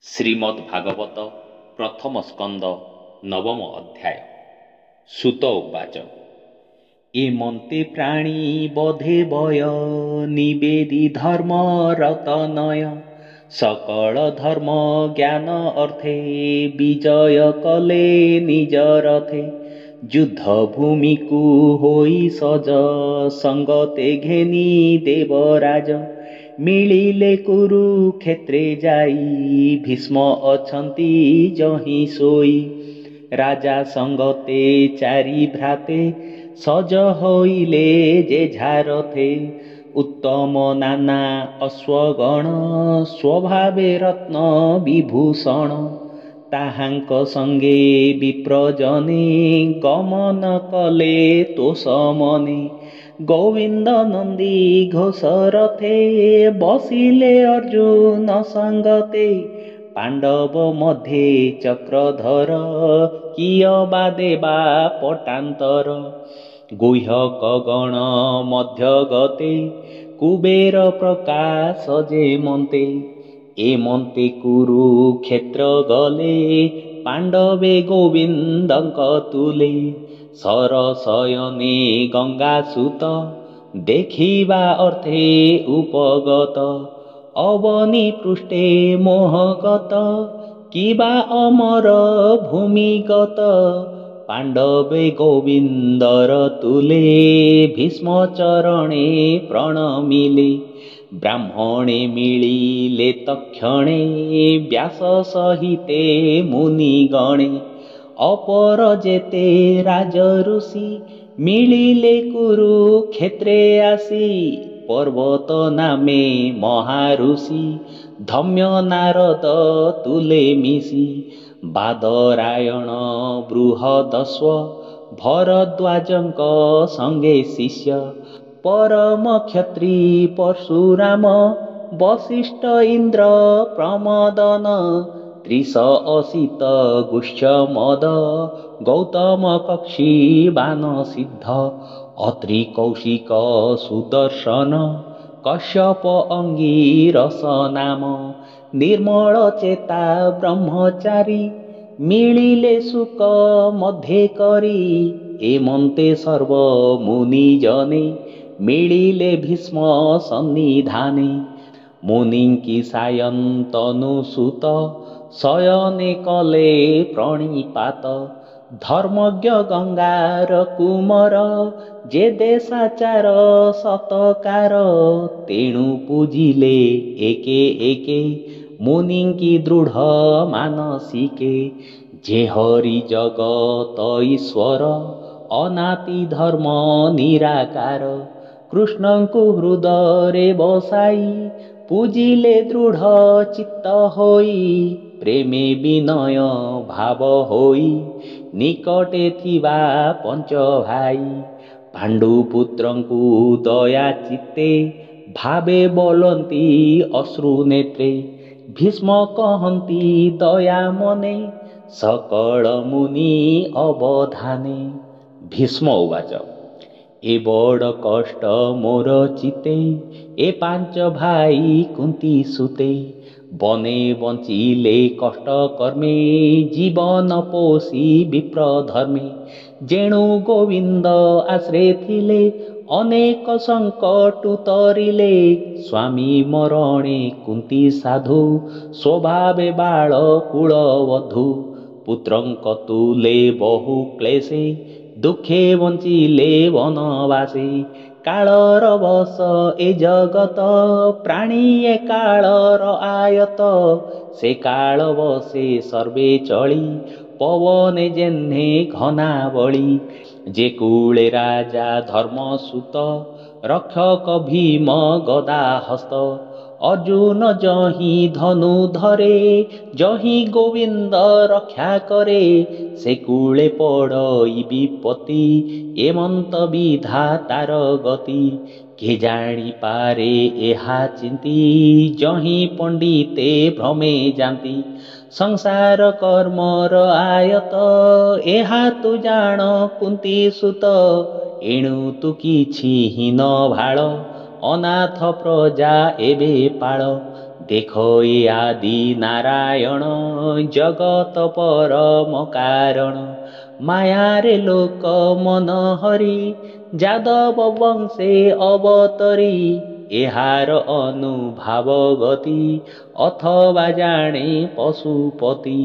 ଶ୍ରୀମଦ୍ଭାଗବତ ପ୍ରଥମ ସ୍କନ୍ଦ ନବମ ଅଧ୍ୟାୟ। ସୁତ ଉବାଚ ଏମନ୍ତେ ପ୍ରାଣୀ ବଧେ ବୟ ନିବେଦି ଧର୍ମ ରତନୟ ସକଳ ଧର୍ମ ଜ୍ଞାନ ଅର୍ଥେ ବିଜୟ କଲେ ନିଜ ରଥେ ଯୁଦ୍ଧ ଭୂମିକୁ ହୋଇ ସଜ ସଙ୍ଗତେ ଘେନି ଦେବରାଜ ମିଳିଲେ କୁରୁକ୍ଷେତ୍ରେ ଯାଇ ଭୀଷ୍ମ ଅଛନ୍ତି ଯହିଁ ଶୋଇ ରାଜା ସଙ୍ଗତେ ଚାରି ଭ୍ରାତେ ସଜ ହୋଇଲେ ଯେଝା ରଥେ ଉତ୍ତମ ନାନା ଅଶ୍ୱଗଣ ସ୍ୱଭାବେ ରତ୍ନ ବିଭୂଷଣ ତାହାଙ୍କ ସଙ୍ଗେ ବିପ୍ରଜନେ ଗମନ କଲେ ତୋଷ ମନେ ଗୋବିନ୍ଦ ନନ୍ଦୀ ଘୋଷ ରଥେ ବସିଲେ ଅର୍ଜୁନ ସଙ୍ଗତେ ପାଣ୍ଡବ ମଧ୍ୟେ ଚକ୍ରଧର କିୟ ବା ଦେବା ପଟାନ୍ତର ଗୁହ୍ୟକ ଗଣ ମଧ୍ୟ ଗତେ କୁବେର ପ୍ରକାଶ ଯେ ମନ୍ତେ ଏମନ୍ତେ କୁରୁକ୍ଷେତ୍ର ଗଲେ ପାଣ୍ଡବେ ଗୋବିନ୍ଦଙ୍କ ତୁଲେ ସରଶୟନେ ଗଙ୍ଗା ସୁତ ଦେଖିବା ଅର୍ଥେ ଉପଗତ ଅବନୀ ପୃଷ୍ଠେ ମୋହଗତ କିବା ଅମର ଭୂମିଗତ ପାଣ୍ଡବେ ଗୋବିନ୍ଦର ତୁଲେ ଭୀଷ୍ମ ଚରଣେ ପ୍ରଣମିଲେ ବ୍ରାହ୍ମଣେ ମିଳିଲେ ତକ୍ଷଣେ ବ୍ୟାସ ସହିତେ ମୁନିଗଣେ ଅପର ଯେତେ ରାଜ ଋଷି ମିଳିଲେ କୁରୁକ୍ଷେତ୍ରେ ଆସି ପର୍ବତ ନାମେ ମହାଋଷି ଧମ୍ୟ ନାରଦ ତୁଲେ ମିଶି ବାଦରାୟଣ ବୃହଦସ୍ୱ ଭରଦ୍ୱାଜଙ୍କ ସଙ୍ଗେ ଶିଷ୍ୟ ପରମ କ୍ଷତ୍ରୀ ପରଶୁରାମ ବଶିଷ୍ଠ ଇନ୍ଦ୍ର ପ୍ରମଦନ ତ୍ରିଶ ଅସିତ ଗୁଷ୍ୟ ମଦ ଗୌତମ କକ୍ଷୀବାନ ସିଦ୍ଧ ଅତ୍ରି କୌଶିକ ସୁଦର୍ଶନ କଶ୍ୟପ ଅଙ୍ଗିରସ ନାମ ନିର୍ମଳ ଚେତା ବ୍ରହ୍ମଚାରୀ ମିଳିଲେ ଶୁକ ମଧ୍ୟେ କରି ଏମନ୍ତେ ସର୍ବ ମୁନି ଜନେ ମିଳିଲେ ଭୀଷ୍ମ ସନ୍ନିଧାନେ ମୁନିଙ୍କି ସାୟନ୍ତନୁ ସୁତ ଶୟନେ କଲେ ପ୍ରଣିପାତ ଧର୍ମଜ୍ଞ ଗଙ୍ଗାର କୁମର ଯେ ଦେଶାଚାର ସତକାର ତେଣୁ ପୂଜିଲେ ଏକେ ଏକେ ମୁନିଙ୍କି ଦୃଢ଼ ମାନସିକେ ଯେ ହରି ଜଗତ ଈଶ୍ୱର ଅନାତି ଧର୍ମ ନିରାକାର କୃଷ୍ଣଙ୍କୁ ହୃଦୟରେ ବସାଇ ପୂଜିଲେ ଦୃଢ଼ ଚିତ୍ତ ହୋଇ ପ୍ରେମେ ବିନୟ ଭାବ ହୋଇ ନିକଟେ ଥିବା ପଞ୍ଚ ଭାଇ ପାଣ୍ଡୁପୁତ୍ରଙ୍କୁ ଦୟା ଚିତ୍ତେ ଭାବେ ବୋଲନ୍ତି ଅଶ୍ରୁ ନେତ୍ରେ ଭୀଷ୍ମ କହନ୍ତି ଦୟା ମନେ ସକଳ ମୁନି ଅବଧାନେ। ଭୀଷ୍ମ ଉବାଚ ଏ ବଡ଼ କଷ୍ଟ ମୋର ଚିତେ ଏ ପାଞ୍ଚ ଭାଇ କୁନ୍ତି ସୁତେ ବନେ ବଞ୍ଚିଲେ କଷ୍ଟ କର୍ମେ ଜୀବନ ପୋଷି ବିପ୍ର ଧର୍ମେ ଯେଣୁ ଗୋବିନ୍ଦ ଆଶ୍ରେ ଥିଲେ ଅନେକ ସଙ୍କଟୁ ତରିଲେ ସ୍ୱାମୀ ମରଣେ କୁନ୍ତି ସାଧୁ ସ୍ୱଭାବେ ବାଳ କୁଳବଧୂ ପୁତ୍ରଙ୍କ ତୁଲେ ବହୁ କ୍ଲେଶେ ଦୁଃଖେ ବଞ୍ଚିଲେ ବନବାସେ କାଳର ବଶ ଏ ଜଗତ ପ୍ରାଣୀ ଏ କାଳର ଆୟତ ସେ କାଳ ବସେ ସର୍ବେ ଚଳି ପବନେ ଯେହ୍ନେ ଘନାବଳି ଯେ କୂଳେ ରାଜା ଧର୍ମସୂତ ରକ୍ଷକ ଭୀମ ଗଦା ହସ୍ତ ଅର୍ଜୁନ ଯହିଁ ଧନୁ ଧରେ ଯହିଁ ଗୋବିନ୍ଦ ରକ୍ଷା କରେ ସେ କୂଳେ ପଡ଼ଇ ବିପତ୍ତି ଏମନ୍ତ ବିଧାତାର ଗତି କେ ଜାଣିପାରେ ଏହା ଚିନ୍ତି ଯହିଁ ପଣ୍ଡିତେ ଭ୍ରମେ ଯାନ୍ତି ସଂସାର କର୍ମର ଆୟତ ଏହା ତୁ ଜାଣ କୁନ୍ତି ସୁତ ଏଣୁ ତୁ କିଛି ହୀନ ଭାଳ ଅନାଥ ପ୍ରଜା ଏବେ ପାଳ ଦେଖ ଏ ଆଦି ନାରାୟଣ ଜଗତ ପରମ କାରଣ ମାୟାରେ ଲୋକ ମନ ହରି ଯାଦବ ବଂଶେ ଅବତରି ଏହାର ଅନୁଭାବ ଗତି ଅଥବା ଜାଣେ ପଶୁପତି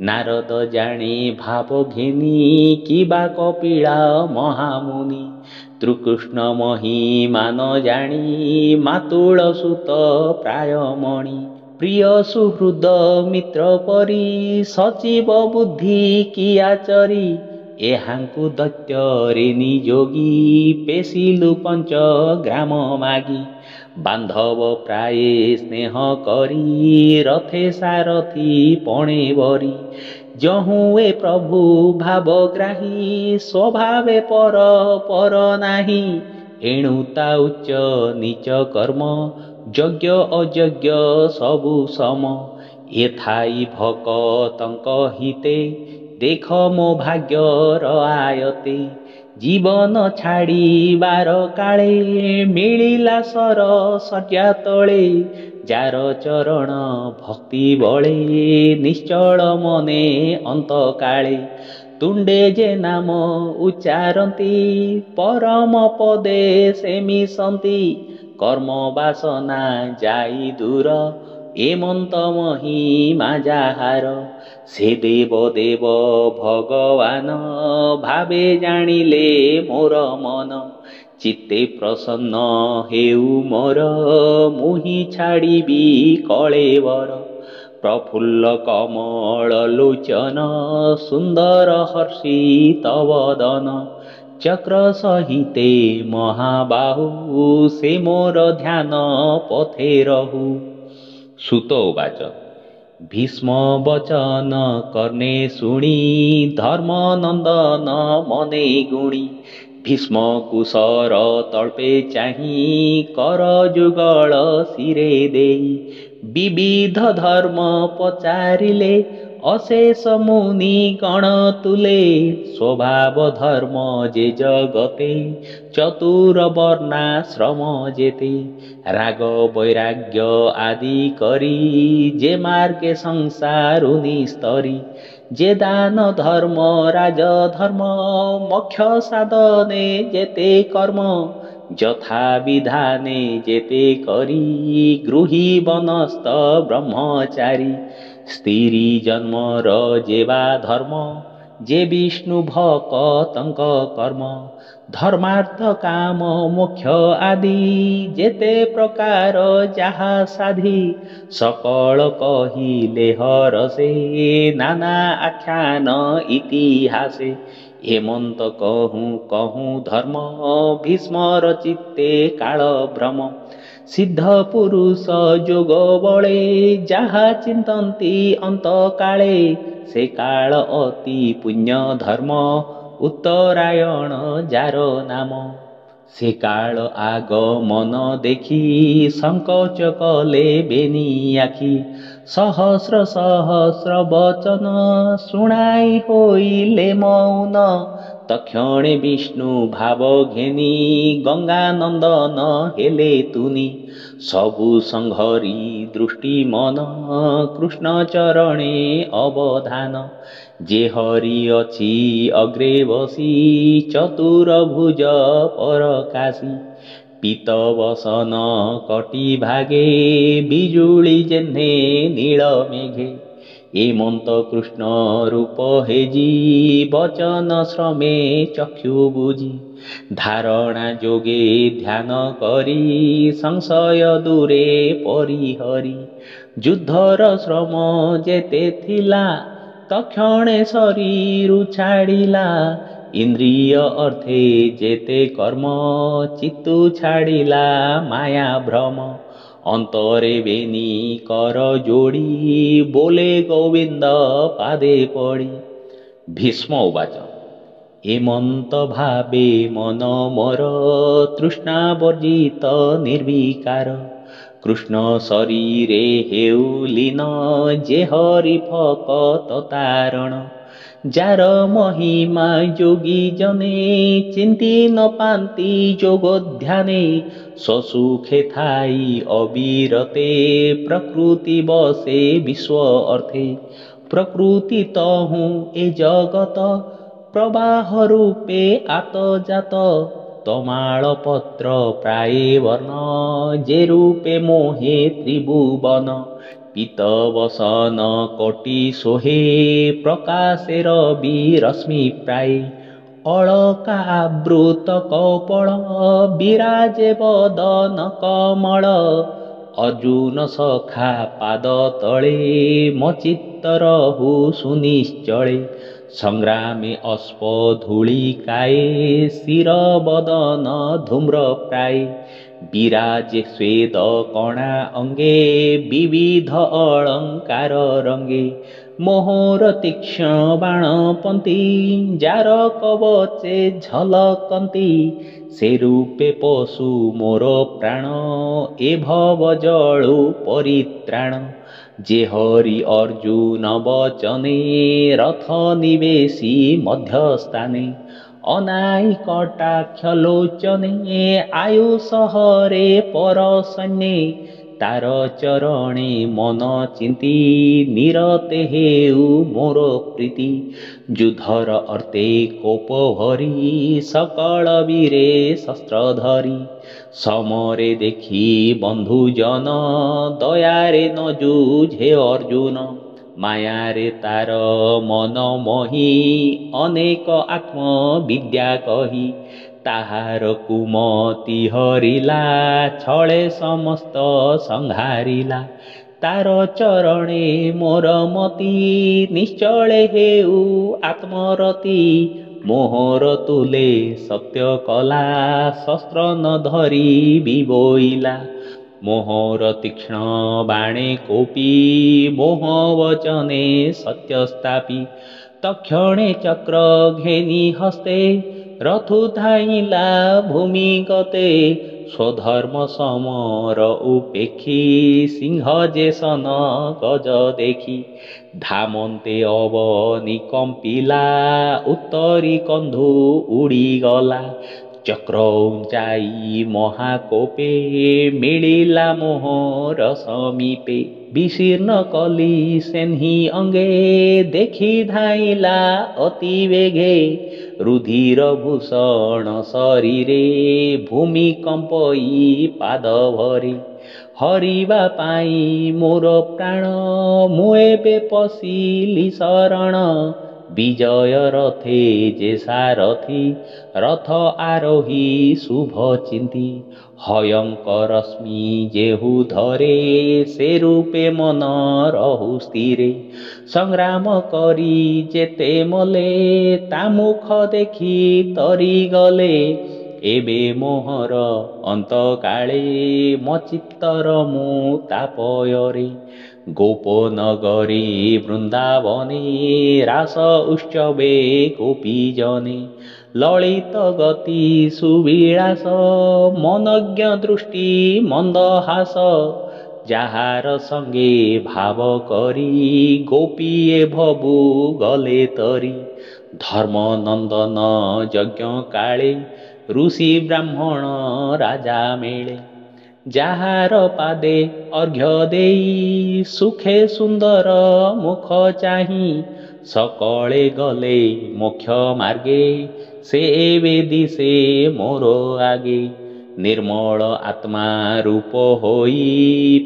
ନାରଦ ଜାଣେ ଭାବ ଘେନି କିବା କପିଳା ମହାମୁନି ତ୍ରିକୃଷ୍ଣ ମହିମା ନ ଜାଣି ମାତୁଳ ସୁତ ପ୍ରାୟମଣି ପ୍ରିୟ ସୁହୃଦ ମିତ୍ର ପରି ସଚିବ ବୁଦ୍ଧି କିଆଚରି ଏହାଙ୍କୁ ଦୈତ୍ୟରେ ନିଯୋଗୀ ପେଶିଲୁ ପଞ୍ଚ ଗ୍ରାମ ମାଗି ବାନ୍ଧବ ପ୍ରାୟେ ସ୍ନେହ କରି ରଥେ ସାରଥି ପଣେ ବରି ଯହୁଁ ଏ ପ୍ରଭୁ ଭାବଗ୍ରାହୀ ସ୍ୱଭାବେ ପର ନାହିଁ ଏଣୁ ତା ଉଚ୍ଚ ନିଚ କର୍ମ ଯଜ୍ଞ ଅଯଜ୍ଞ ସବୁ ସମ ଏଥାଇ ଭକତଙ୍କ ହିତେ ଦେଖ ମୋ ଭାଗ୍ୟର ଆୟତେ ଜୀବନ ଛାଡ଼ିବାର କାଳେ ମିଳିଲା ସର ଶଯ୍ୟା ତଳେ ଯାର ଚରଣ ଭକ୍ତି ବଳେ ନିଶ୍ଚଳ ମନେ ଅନ୍ତକାଳେ ତୁଣ୍ଡେ ଯେ ନାମ ଉଚ୍ଚାରନ୍ତି ପରମ ପଦେ ସେ ମିଶନ୍ତି କର୍ମ ବାସନା ଯାଇ ଦୂର ଏମନ୍ତ ମହିମା ଯାହାର ସେ ଦେବ ଦେବ ଭଗବାନ ଭାବେ ଜାଣିଲେ ମୋର ମନ ଚିତ୍ତେ ପ୍ରସନ୍ନ ହେଉ ମୋର ମୁହିଁ ଛାଡ଼ିବି କଳେବର ପ୍ରଫୁଲ୍ଲ କମଳ ଲୋଚନ ସୁନ୍ଦର ହର୍ଷିତ ବଦନ ଚକ୍ର ସହିତେ ମହାବାହୁ ସେ ମୋର ଧ୍ୟାନ ପଥେ ରହୁ ସୁତ ଉବାଚ ଭୀଷ୍ମ ବଚନ କର୍ଣ୍ଣେ ଶୁଣି ଧର୍ମ ନନ୍ଦନ ମନେ ଗୁଣି ଭୀଷ୍ମ କୁଶର ତଳ୍ପେ ଚାହିଁ କର ଯୁଗଳ ଶିରେ ଦେଇ ବିବିଧ ଧର୍ମ ପଚାରିଲେ ଅଶେଷ ମୁନି ଗଣ ତୁଲେ ସ୍ୱଭାବ ଧର୍ମ ଯେ ଜଗତେ ଚତୁର ବର୍ଣ୍ଣାଶ୍ରମ ଯେତେ ରାଗ ବୈରାଗ୍ୟ ଆଦି କରି ଯେ ମାର୍ગે ସଂସାରୁ ନିସ୍ତରି ଯେ ଦାନ ଧର୍ମ ରାଜ ଧର୍ମ ମୋକ୍ଷ ସାଧନେ ଯେତେ କର୍ମ ଯଥା ବିଧାନେ ଯେତେ କରି ଗୃହୀ ବନସ୍ତ ବ୍ରହ୍ମଚାରୀ ସ୍ତ୍ରୀ ଜନ୍ମର ଯେବା ଧର୍ମ ଯେ ବିଷ୍ଣୁ ଭକତଙ୍କ କର୍ମ ଧର୍ମାର୍ଥ କାମ ମୋକ୍ଷ ଆଦି ଯେତେ ପ୍ରକାର ଯାହା ସାଧି ସକଳ କହିଲେ ହରସେ ନାନା ଆଖ୍ୟାନ ଇତିହାସେ ହେମନ୍ତ କହୁଁ କହୁଁ ଧର୍ମ ଭୀଷ୍ମର ଚିତ୍ତେ କାଳ ଭ୍ରମ ସିଦ୍ଧ ପୁରୁଷ ଯୋଗ ବଳେ ଯାହା ଚିନ୍ତନ୍ତି ଅନ୍ତକାଳେ ସେ କାଳ ଅତି ପୁଣ୍ୟ ଧର୍ମ ଉତ୍ତରାୟଣ ଯାର ନାମ ସେ କାଳ ଆଗମନ ଦେଖି ସଂକୋଚ କଲେ ବେନି ଆଖି ସହସ୍ର ସହସ୍ର ବଚନ ଶୁଣାଇ ହୋଇଲେ ମୌନ ତକ୍ଷଣେ ବିଷ୍ଣୁ ଭାବ ଘେନି ଗଙ୍ଗା ନନ୍ଦନ ହେଲେ ତୁନି ସବୁ ସଂଘରି ଦୃଷ୍ଟି ମନ କୃଷ୍ଣ ଚରଣେ ଅବଧାନ ଯେ ହରି ଅଛି ଅଗ୍ରେ ବସି ଚତୁରଭୁଜ ପରକାଶୀ ପୀତ ବସନ କଟି ଭାଗେ ବିଜୁଳି ଯେହ୍ନେ ନୀଳ ମେଘେ ଏମନ୍ତ କୃଷ୍ଣ ରୂପ ହେଜି ବଚନ ଶ୍ରମେ ଚକ୍ଷୁ ବୁଝି ଧାରଣା ଯୋଗେ ଧ୍ୟାନ କରି ସଂଶୟ ଦୂରେ ପରିହରି ଯୁଦ୍ଧର ଶ୍ରମ ଯେତେ ଥିଲା ତକ୍ଷଣେ ଶରୀରୁ ଛାଡ଼ିଲା ଇନ୍ଦ୍ରିୟ ଅର୍ଥେ ଯେତେ କର୍ମ ଚିତ୍ତୁ ଛାଡ଼ିଲା ମାୟା ଭ୍ରମ ଅନ୍ତରେ ବେନି କର ଯୋଡ଼ି ବୋଲେ ଗୋବିନ୍ଦ ପାଦେ ପଡ଼ି ଭୀଷ୍ମ ଉବାଚ ଏମନ୍ତ ଭାବେ ମନ ମୋର ତୃଷ୍ଣା ବର୍ଜିତ ନିର୍ବିକାର କୃଷ୍ଣ ଶରୀରେ ହେଉ ଲୀନ ଯେ ହରି ଭକତ ତାରଣ ଯାର ମହିମା ଯୋଗୀ ଜନେ ଚିନ୍ତି ନ ପାନ୍ତି ଯୋଗ ଧ୍ୟାନେ ସସୁଖେ ଥାଇ ଅବିରତେ ପ୍ରକୃତି ବସେ ବିଶ୍ୱ ଅର୍ଥେ ପ୍ରକୃତି ତହୁଁ ଏ ଜଗତ ପ୍ରବାହ ରୂପେ ଆତଜାତ ତମାଳ ପତ୍ର ପ୍ରାୟ ବର୍ଣ୍ଣ ଯେ ରୂପେ ମୋହେ ତ୍ରିଭୁବନ ପିତ ବସନ କୋଟି ସୋହେ ପ୍ରକାଶେ ରବି ରଶ୍ମି ପ୍ରାୟ ଅଳକା ଆବୃତ କପଳ ବିରାଜେ ବଦନ କମଳ ଅର୍ଜୁନ ସଖା ପାଦ ତଳେ ମୋ ଚିତ୍ତ ରହୁ ସୁନିଶ୍ଚଳେ ସଂଗ୍ରାମେ ଅଶ୍ପ ଧୂଳିକାଏ ଶିର ବଦନ ଧୂମ୍ର ପ୍ରାୟ ବିରାଜେ ସ୍ୱେଦ କଣା ଅଙ୍ଗେ ବିବିଧ ଅଳଙ୍କାର ରଙ୍ଗେ ମୋହର ତୀକ୍ଷ୍ଣ ବାଣ ପନ୍ତି ଯାର କବଚେ ଝଲକନ୍ତି ସେ ରୂପେ ପଶୁ ମୋର ପ୍ରାଣ ଏ ଭବ ଜଳୁ ପରିତ୍ରାଣ ଯେ ହରି ଅର୍ଜୁନ ବଚନେ ରଥ ନିବେଶୀ ମଧ୍ୟସ୍ଥାନେ ଅନାଇ କଟାକ୍ଷ ଲୋଚନେ ଆୟୁଷ ହରେ ପରସନ୍ନେ ତାର ଚରଣେ ମନ ଚିନ୍ତି ନିରତେ ହେଉ ମୋର ପ୍ରୀତି ଯୁଦ୍ଧର ଅର୍ତେ କୋପ ଭରି ସକଳ ବୀରେ ଶସ୍ତ୍ର ଧରି ସମରେ ଦେଖି ବନ୍ଧୁ ଜନ ଦୟାରେ ନ ଯୁଝେ ଅର୍ଜୁନ ମାୟାରେ ତାର ମନ ମୋହି ଅନେକ ଆତ୍ମ ବିଦ୍ୟା କହି ତାହାର କୁମତି ହରିଲା ଛଳେ ସମସ୍ତ ସଂହାରିଲା ତାର ଚରଣେ ମୋର ମତି ନିଶ୍ଚଳେ ହେଉ ଆତ୍ମରତି ମୋହର ତୁଲେ ସତ୍ୟ କଲା ଶସ୍ତ୍ର ନ ଧରି ବିବୋଇଲା ମୋହର ତୀକ୍ଷ୍ଣ ବାଣେ କୋପି ମୋହ ବଚନେ ସତ୍ୟ ସ୍ଥାପି ତକ୍ଷଣେ ଚକ୍ର ଘେନି ହସ୍ତେ ରଥୁ ଧାଇଲା ଭୂମି ଗତେ ସ୍ୱଧର୍ମ ସମର ଉପେକ୍ଷୀ ସିଂହ ଯେ ସନ ଗଜ ଦେଖି ଧାମନ୍ତେ ଅବନି କମ୍ପିଲା ଉତ୍ତରୀ କନ୍ଧୁ ଉଡ଼ିଗଲା ଚକ୍ର ଉଞ୍ଚାଇ ମହାକୋପେ ମିଳିଲା ମୋହର ସମୀପେ ବିଶୀର୍ଣ୍ଣ କଲି ସେହ୍ନି ଅଙ୍ଗେ ଦେଖି ଧାଇଲା ଅତି ବେଗେ ରୁଧିର ଭୂଷଣ ଶରୀରେ ଭୂମି କମ୍ପଇ ପାଦ ଭରି ହରିବା ପାଇଁ ମୋର ପ୍ରାଣ ମୁଁ ଏବେ ପଶିଲି ଶରଣ ବିଜୟ ରଥେ ଯେ ସାରଥି ରଥ ଆରୋହୀ ଶୁଭ ଚିନ୍ତି ହୟଙ୍କ ରଶ୍ମି ଯେହୁ ଧରେ ସେ ରୂପେ ମନ ରହୁ ସ୍ଥିରେ ସଂଗ୍ରାମ କରି ଯେତେ ମଲେ ତା ମୁଖ ଦେଖି ତରି ଗଲେ ଏବେ ମୋହର ଅନ୍ତକାଳେ ମୋ ଚିତ୍ତର ମୁଁ ତାପୟରେ ଗୋପନଗରୀ ବୃନ୍ଦାବନେ ରାସ ଉତ୍ସବେ ଗୋପୀଜନେ ଲଳିତ ଗତି ସୁବିଳାସ ମନଜ୍ଞ ଦୃଷ୍ଟି ମନ୍ଦହାସ ଯାହାର ସଙ୍ଗେ ଭାବ କରି ଗୋପୀଏ ଭବୁ ଗଲେ ତରି ଧର୍ମ ନନ୍ଦନ ଯଜ୍ଞ କାଳେ ଋଷି ବ୍ରାହ୍ମଣ ରାଜା ମେଳେ ଯାହାର ପାଦେ ଅର୍ଘ୍ୟ ଦେଇ ସୁଖେ ସୁନ୍ଦର ମୁଖ ଚାହିଁ ସକଳେ ଗଲେ ମୋକ୍ଷ ମାର୍ଗେ ସେ ଏବେ ଦିଶେ ମୋର ଆଗେ ନିର୍ମଳ ଆତ୍ମା ରୂପ ହୋଇ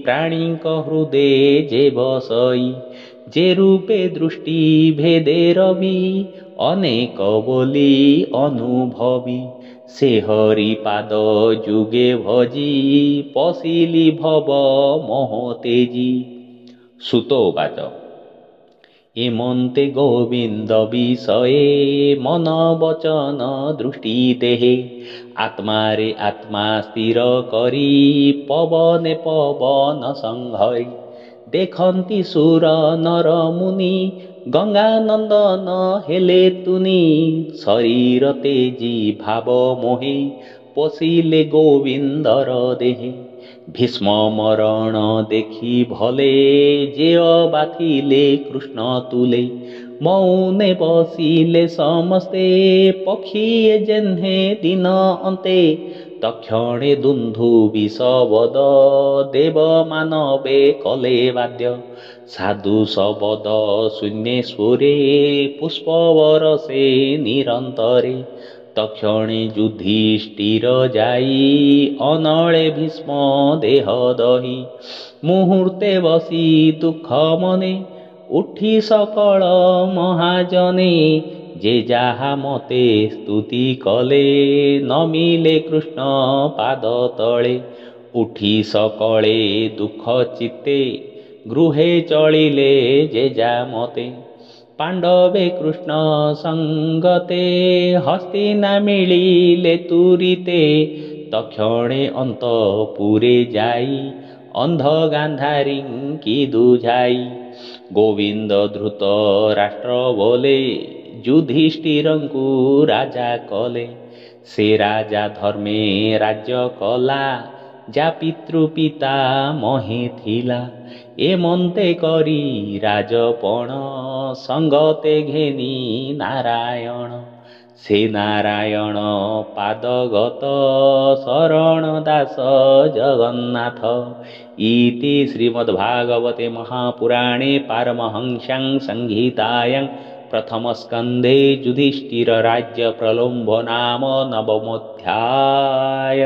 ପ୍ରାଣୀଙ୍କ ହୃଦେ ଯେ ବସଇ ଯେ ରୂପେ ଦୃଷ୍ଟି ଭେଦେ ରବି ଅନେକ ବୋଲି ଅନୁଭବୀ ସେ ହରି ପାଦ ଯୁଗେ ଭଜି ପଶିଲି ଭବ ମୋହ ତେଜି ସୁତୋବାଚ ଏମନ୍ତେ ଗୋବିନ୍ଦ ବିଷये ମନ ବଚନ ଦୃଷ୍ଟି ଦେହେ ଆତ୍ମାରେ ଆତ୍ମା ସ୍ଥିର କରି ପବନେ ପବନ ସଂହରି ଦେଖନ୍ତି ସୁର ନର ମୁନି ଗଙ୍ଗା ନନ୍ଦନ ହେଲେ ତୁନି ଶରୀର ତେଜି ଭାବ ମୋହି ପଶିଲେ ଗୋବିନ୍ଦର ଦେହେ ଭୀଷ୍ମ ମରଣ ଦେଖି ଭଲେ ଯେଅ ବାଥିଲେ କୃଷ୍ଣ ତୁଲେ ମୌନେ ବସିଲେ ସମସ୍ତେ ପକ୍ଷୀଏ ଯେହ୍ନେ ଦିନ ଅନ୍ତେ ତକ୍ଷଣେ ଦୁନ୍ଧୁ ବିଷବଦ ଦେବ ମାନବେ କଲେ ବାଦ୍ୟ ସାଧୁ ଶବଦ ଶୂନ୍ୟେଶ୍ୱରେ ପୁଷ୍ପବରସେ ନିରନ୍ତରେ ତକ୍ଷଣେ ଯୁଧିଷ୍ଠିର ଯାଇ ଅନଳେ ଭୀଷ୍ମ ଦେହ ଦହି ମୁହୂର୍ତ୍ତେ ବସି ଦୁଃଖ ମନେ ଉଠି ସକଳ ମହାଜନେ ଯେ ଯାହା ମତେ ସ୍ତୁତି କଲେ ନମିଲେ କୃଷ୍ଣ ପାଦ ତଳେ ଉଠି ସକଳେ ଦୁଃଖ ଚିତ୍ତେ ଗୃହେ ଚଳିଲେ ଯେ ଯା ମତେ ପାଣ୍ଡବେ କୃଷ୍ଣ ସଙ୍ଗତେ ହସ୍ତିନା ମିଳିଲେ ତୁରିତେ ତକ୍ଷଣେ ଅନ୍ତପୁରେ ଯାଇ ଅନ୍ଧ ଗାନ୍ଧାରୀଙ୍କି ଦୁଝାଇ ଗୋବିନ୍ଦ ଧୃତ ରାଷ୍ଟ୍ର ବୋଲେ ଯୁଧିଷ୍ଠିରଙ୍କୁ ରାଜା କଲେ ସେ ରାଜା ଧର୍ମେ ରାଜ୍ୟ କଲା ଯା ପିତୃପିତା ମହେ ଥିଲା ଏମନ୍ତେ କରି ରାଜପଣ ସଙ୍ଗତେ ଘେନି ନାରାୟଣ ସେ ନାରାୟଣ ପାଦଗତ ଶରଣ ଦାସ ଜଗନ୍ନାଥ ଇତି ଶ୍ରୀମଦ୍ଭାଗବତେ ମହାପୁରାଣେ ପାରମହଂସ୍ୟାଂ ସଂହିତାୟାଂ प्रथमस्कन्धे युधिष्ठिर राज्य प्रलोभ नाम नवमोऽध्याय।